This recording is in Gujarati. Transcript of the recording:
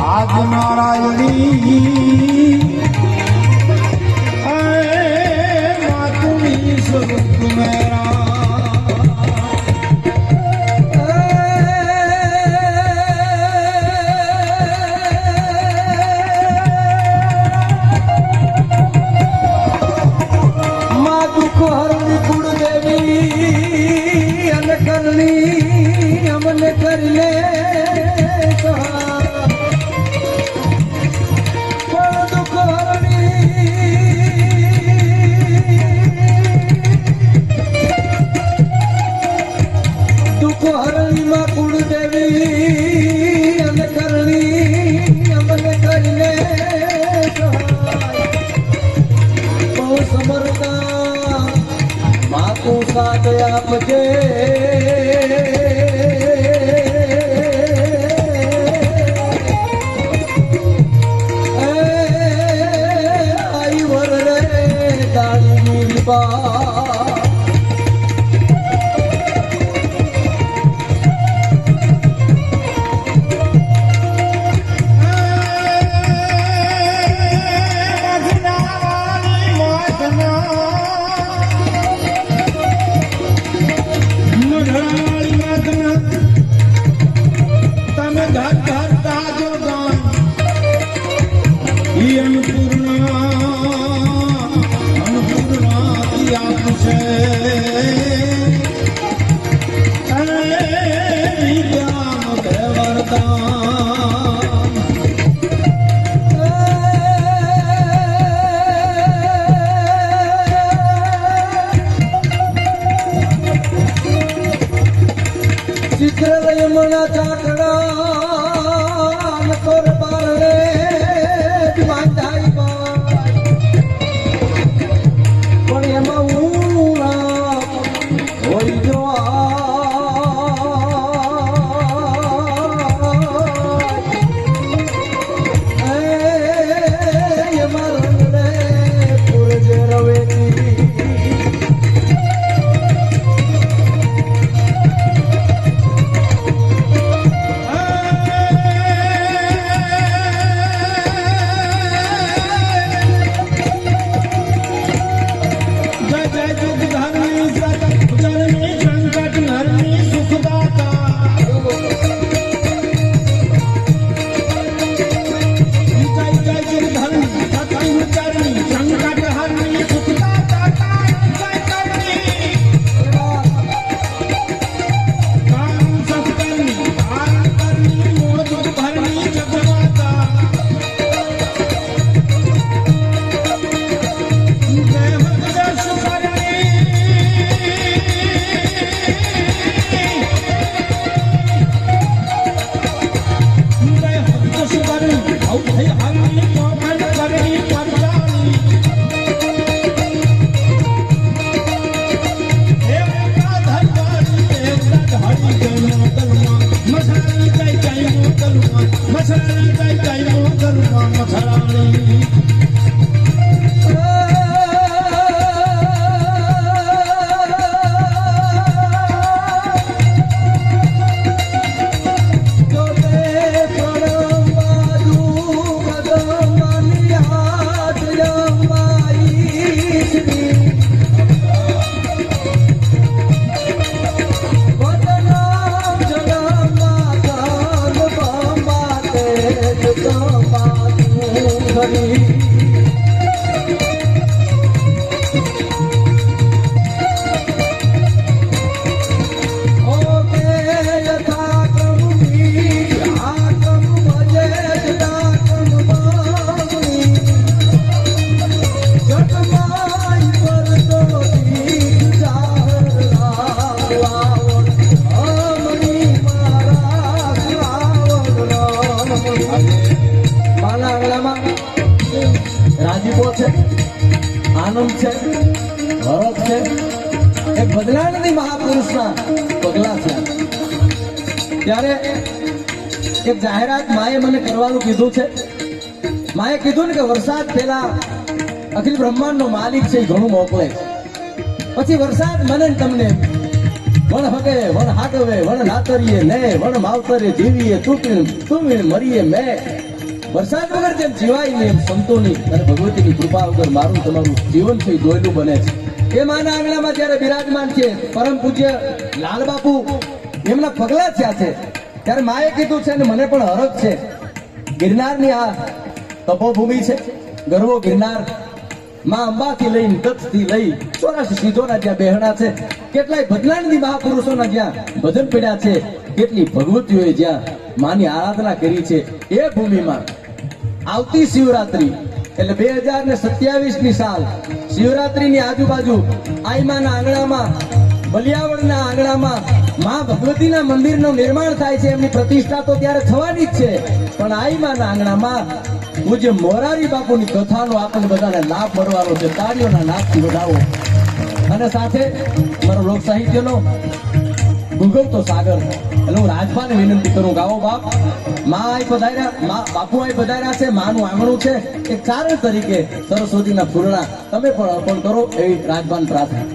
આજ નારાયણી માતુની સ્વરૂપ મેરા हमने कर ले दुख हरणी मां कुल देवी हमने करनी हमने कर ले बहु समरता मां को साथ आपके यमुना चाकड़ा तोर बारे पण एमा होई जो पुरजे रवेती રાજીપો છે, આનંદ છે, હરખ છે, એક બદલાણની મહાપુરુષના પગલા છે. ત્યારે એક જાહેરાત માએ મને કરવાનું કીધું છે. માએ કીધું ને કે વરસાદ પહેલા અખિલ બ્રહ્માંડનો માલિક છે એ ઘણું મોકલે, પછી વરસાદ મને તમને વણ હગે વણ હાકવે વણ નાતરીએ ને વણ માવતરે જીવીએ તું મરીએ મેં વરસાદ વગર જેમ જીવાય ને એમ સંતોની અને ભગવતીની કૃપા વગર મારું તમારું જીવન છે એ દોયલું બને છે. એ માના આંગણામાં જ્યારે બિરાજમાન છે પરમ પૂજ્ય લાલ બાપુ એમના પગલા થયા છે ત્યારે માએ કીધું છે અને મને પણ હરખ છે ગિરનારની આ તપોભૂમિ છે ગરવો ગિરનાર માં અંબાથી લઈને દત્તથી લઈ 84 સિદ્ધોના જ્યાં બેહણા છે કેટલાય ભજનાનંદી મહાપુરુષોના જ્યાં ભજન પડ્યા છે કેટલી ભગવતીઓએ જ્યાં માની આરાધના કરી છે એ ભૂમિમાં આવતી શિવરાત્રી એટલે 2027ની સાલ શિવરાત્રીની આજુબાજુ આઈમાના આંગણામાં બલિયાવળના આંગણામાં મા ભગવતીના મંદિરનું નિર્માણ થાય છે એમની પ્રતિષ્ઠા તો ત્યારે થવાની જ છે પણ આઈમાના આંગણામાં પૂજ્ય મોરારી બાપુની કથાનો આપણને બધાને લાભ મળવાનો છે. તાળીઓના નાદથી વધાવો અને સાથે મારો લોક સાહિત્યનો ભૂગવતો સાગર એટલે હું રાજપાને વિનંતી કરું કે આવો બાપ મા આઈ પધાર્યા બાપુ આઈ પધાર્યા છે માનું આંગણું છે એક ચારણ તરીકે સરસ્વતીના ફૂલણા તમે પણ અર્પણ કરો એવી રાજપાન પ્રાર્થના.